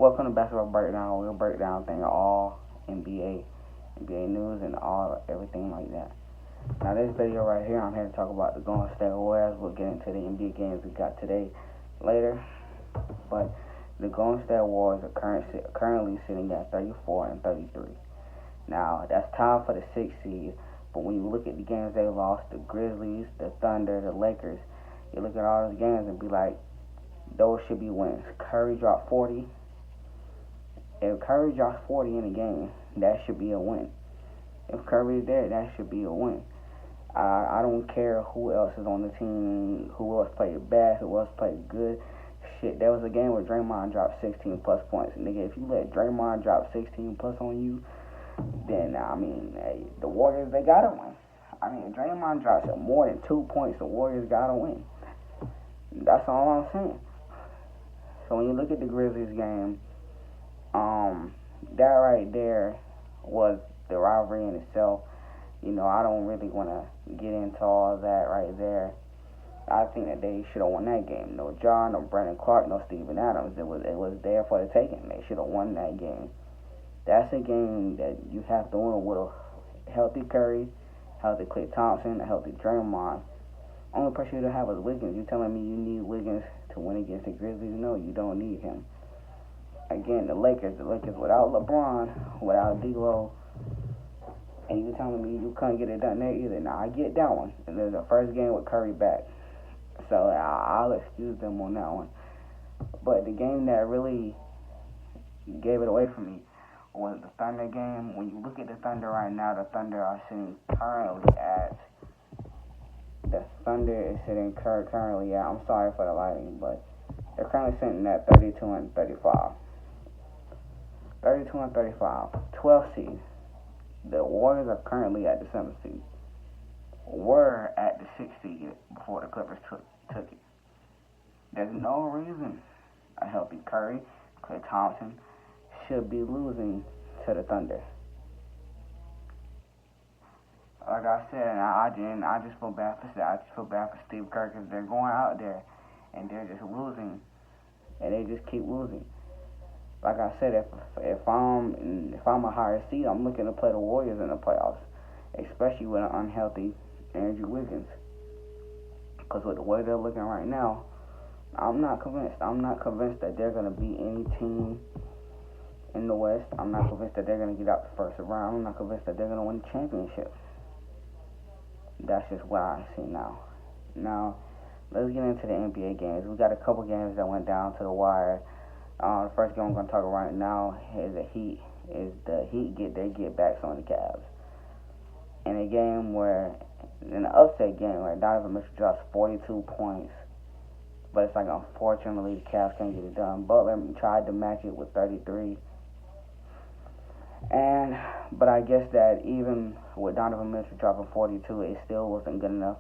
Welcome to Basketball Breakdown. We'll break down things all NBA news and everything like that. Now this video right here, I'm here to talk about the Golden State Warriors. We'll get into the NBA games we got today later. But the Golden State Warriors are currently sitting at 34 and 33. Now that's tied for the 6th seed. But when you look at the games they lost, the Grizzlies, the Thunder, the Lakers, you look at all those games and be like, those should be wins. Curry dropped 40. If Curry drops 40 in a game, that should be a win. If Curry is there, that should be a win. I don't care who else is on the team, who else played bad, who else played good. Shit, there was a game where Draymond dropped 16 plus points. Nigga, if you let Draymond drop 16 plus on you, then, hey, the Warriors, they gotta win. If Draymond drops more than 2 points, the Warriors gotta win. That's all I'm saying. So when you look at the Grizzlies game, that right there was the rivalry in itself. I don't really want to get into all that right there. I think that they should have won that game. No John, no Brandon Clark, no Steven Adams. It was there for the taking. They should have won that game. That's a game that you have to win with a healthy Curry, healthy Klay Thompson, a healthy Draymond. Only person you don't have is Wiggins. You telling me you need Wiggins to win against the Grizzlies? No, you don't need him. Again, the Lakers without LeBron, without D'Lo, and you telling me you couldn't get it done there either. Now, I get that one. And there's the first game with Curry back. So I'll excuse them on that one. But the game that really gave it away from me was the Thunder game. When you look at the Thunder right now, the Thunder are sitting currently at... The Thunder is sitting currently at... I'm sorry for the lighting, but they're currently sitting at 32 and 35. 32 and 35. 12th seed. The Warriors are currently at the 7th seed. Were at the 6th seed before the Clippers took it. There's no reason a healthy Curry, Klay Thompson should be losing to the Thunder. Like I said, I just feel bad for Steve Kerr because they're going out there and they're just losing, and they just keep losing. Like I said, if I'm a higher seed, I'm looking to play the Warriors in the playoffs, especially with an unhealthy Andrew Wiggins. Because with the way they're looking right now, I'm not convinced. I'm not convinced that they're going to beat any team in the West. I'm not convinced that they're going to get out the first round. I'm not convinced that they're going to win the championship. That's just what I see now. Now, let's get into the NBA games. We got a couple games that went down to the wire. The first game I'm going to talk about right now is the Heat get backs on the Cavs. In an upset game where Donovan Mitchell drops 42 points, but it's like unfortunately the Cavs can't get it done. Butler tried to match it with 33. But I guess that even with Donovan Mitchell dropping 42, it still wasn't good enough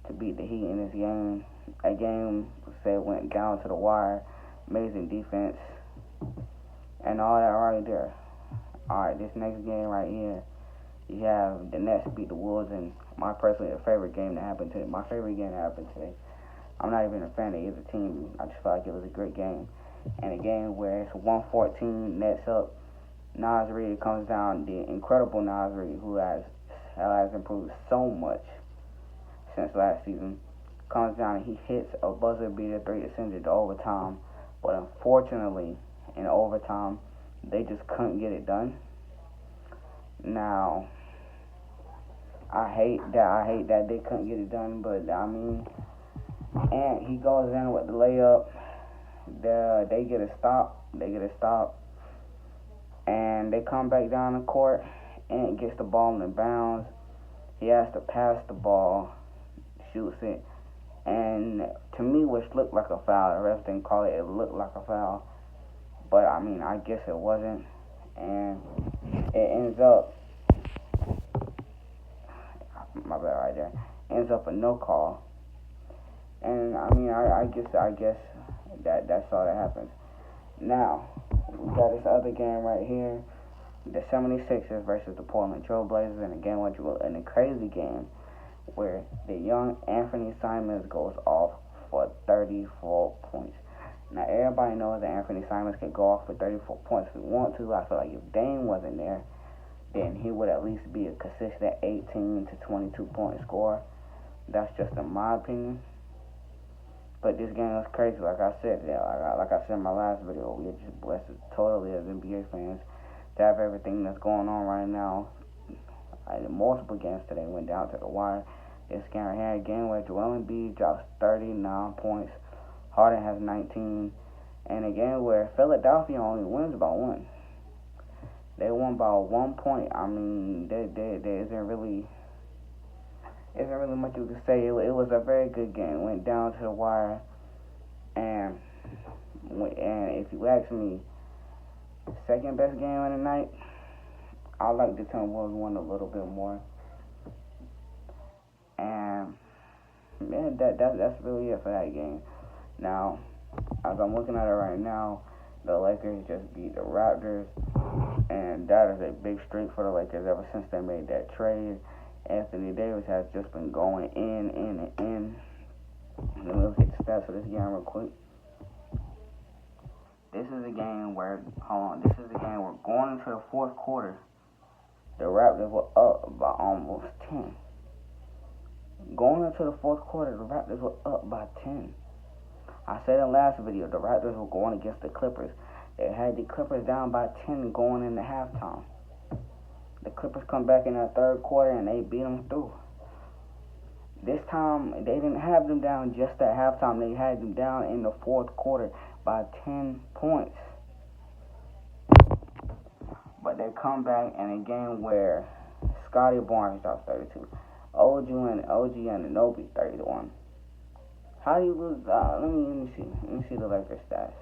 to beat the Heat in this game. A game went down to the wire. Amazing defense and all that right there. Alright, this next game right here, you have the Nets beat the Wolves, and my personally favorite game that happened today. My favorite game that happened today. I'm not even a fan of either team. I just felt like it was a great game. And a game where it's 114, Nets up. Naz Reid comes down, the incredible Naz Reid, who has improved so much since last season, comes down and he hits a buzzer beater 3 to send it to overtime. But unfortunately, in overtime, they just couldn't get it done. Now, I hate that they couldn't get it done, but and he goes in with the layup. They get a stop, and they come back down the court, and gets the ball in bounds. He has to pass the ball, shoots it, and to me, which looked like a foul. The refs didn't call it. It looked like a foul, but I guess it wasn't, and it ends up. My bad right there. Ends up a no call, and I guess that's all that happens. Now we got this other game right here, the 76ers versus the Portland Trail Blazers, in a crazy game where the young Anthony Simons goes off for 34 points. Now, everybody knows that Anthony Simons can go off for 34 points if he want to. I feel like if Dame wasn't there, then he would at least be a consistent 18 to 22 point scorer. That's just in my opinion. But this game was crazy, like I said. Yeah, like I said in my last video, we are just blessed totally as NBA fans to have everything that's going on right now. Multiple games today went down to the wire. This game right here, a game where Joel Embiid drops 39 points. Harden has 19. And a game where Philadelphia only wins by 1. They won by 1 point. I mean, there isn't really much you can say. It was a very good game. Went down to the wire. And if you ask me, second best game of the night, I like the Timberwolves won a little bit more. And man, that's really it for that game. Now, as I'm looking at it right now, the Lakers just beat the Raptors, and that is a big streak for the Lakers ever since they made that trade. Anthony Davis has just been going in. Let me look at the stats for this game real quick. This is a game where going into the fourth quarter, the Raptors were up by almost 10. Going into the fourth quarter, the Raptors were up by 10. I said in the last video, the Raptors were going against the Clippers. They had the Clippers down by 10 going into halftime. The Clippers come back in that third quarter and they beat them through. This time, they didn't have them down just at halftime. They had them down in the fourth quarter by 10 points. But they come back in a game where Scotty Barnes drops 32. OG Anunoby 31. How do you lose? Let me see. Let me see the Lakers stats,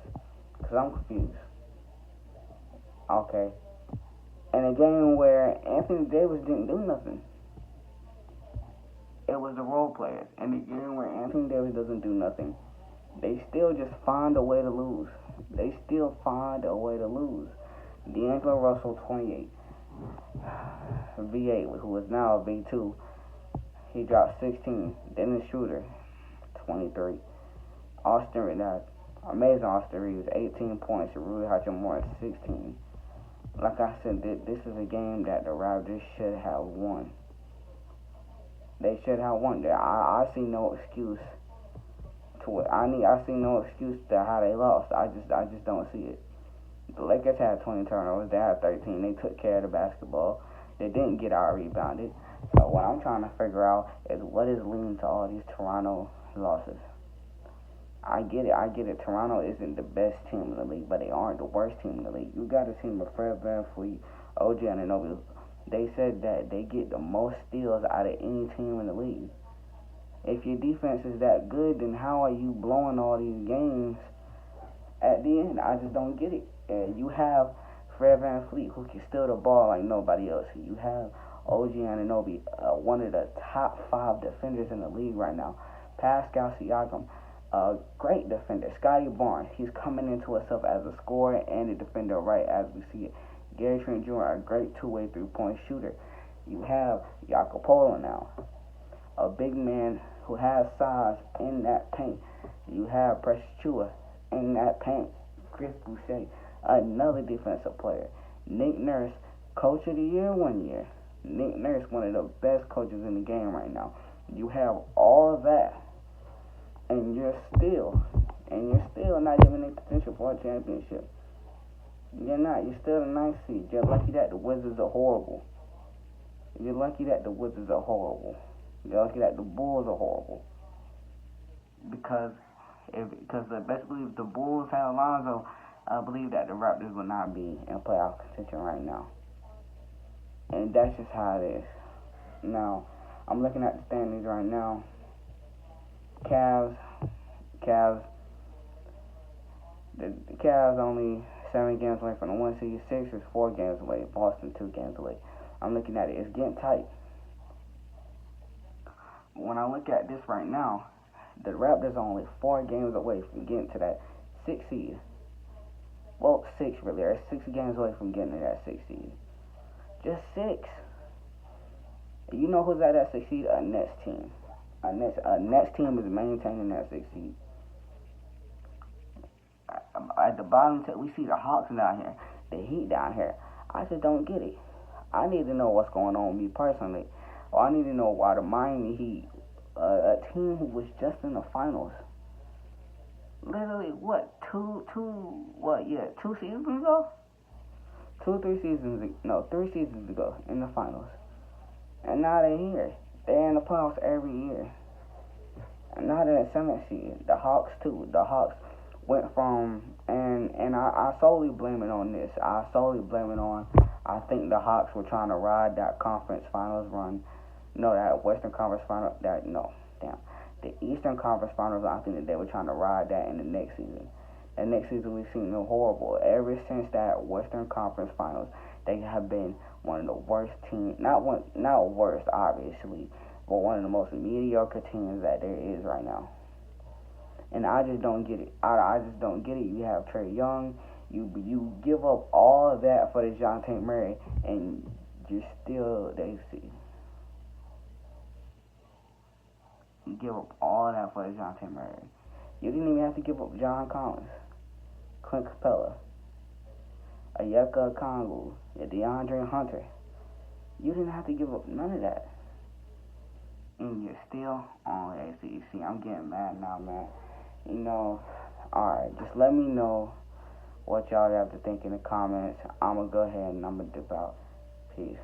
because I'm confused. Okay. In a game where Anthony Davis didn't do nothing. It was the role players. In a game where Anthony Davis doesn't do nothing, they still just find a way to lose. D'Angelo Russell, 28. V8, who is now a V2, he dropped 16. Dennis Schroeder, 23. Amazing Austin Reeves, 18 points. Rui Hachimura, 16. Like I said, this is a game that the Raptors should have won. They should have won. I see no excuse to it. I see no excuse to how they lost. I just don't see it. The Lakers had 20 turnovers. They had 13. They took care of the basketball. They didn't get out rebounded. So what I'm trying to figure out is what is leading to all these Toronto losses. I get it. Toronto isn't the best team in the league, but they aren't the worst team in the league. You got a team of Fred VanVleet, OG Anunoby. They said that they get the most steals out of any team in the league. If your defense is that good, then how are you blowing all these games at the end? I just don't get it. You have Fred VanVleet, who can steal the ball like nobody else. You have OG Anunoby, one of the top 5 defenders in the league right now. Pascal Siakam, a great defender. Scotty Barnes, he's coming into himself as a scorer and a defender right as we see it. Gary Trent Jr., a great two-way three-point shooter. You have Jakob Poeltl now, a big man who has size in that paint. You have Precious Chua in that paint. Chris Boucher, another defensive player. Nick Nurse, Coach of the Year 1 year. Nick Nurse, one of the best coaches in the game right now. You have all of that, and you're still not even in potential for a championship. You're not. You're still the 9th seed. You're lucky that the Wizards are horrible. You're lucky that the Wizards are horrible. You're lucky that the Bulls are horrible. Because basically if the Bulls had Alonzo, I believe that the Raptors would not be in playoff contention right now. And that's just how it is. Now, I'm looking at the standings right now. Cavs, the Cavs only 7 games away from the 1 seed. Sixers 4 games away. Boston 2 games away. I'm looking at it. It's getting tight. When I look at this right now, the Raptors are only 4 games away from getting to that 6 seed. Well, 6 really. They're 6 games away from getting to that 6 seed. Just 6. You know who's at that 6 seed? A Nets team. A Nets team is maintaining that 6 seed. the bottom, we see the Hawks down here, the Heat down here. I just don't get it. I need to know what's going on with me personally. Or I need to know why the Miami Heat, a team who was just in the finals, literally, what, two seasons ago? 3 seasons ago in the finals. And now they're here. They're in the playoffs every year. And now they're in 7th seed. The Hawks, too. The Hawks went from, and I solely blame it on this. I think the Hawks were trying to ride that conference finals run. No, that Western Conference final, the Eastern Conference finals, I think that they were trying to ride that in the next season. And next season we've seen them horrible. Ever since that Western Conference Finals, they have been one of the worst teams. Not worst, obviously, but one of the most mediocre teams that there is right now. And I just don't get it. I just don't get it. You have Trae Young. You give up all of that for the DeJounte Murray, and you're still they see. You give up all of that for the DeJounte Murray. You didn't even have to give up John Collins, Clint Capella, Ayeka Okongwu, DeAndre Hunter. You didn't have to give up none of that. And you're still on ACC. I'm getting mad now, man. You know, alright, just let me know what y'all have to think in the comments. I'm going to go ahead and I'm going to dip out. Peace.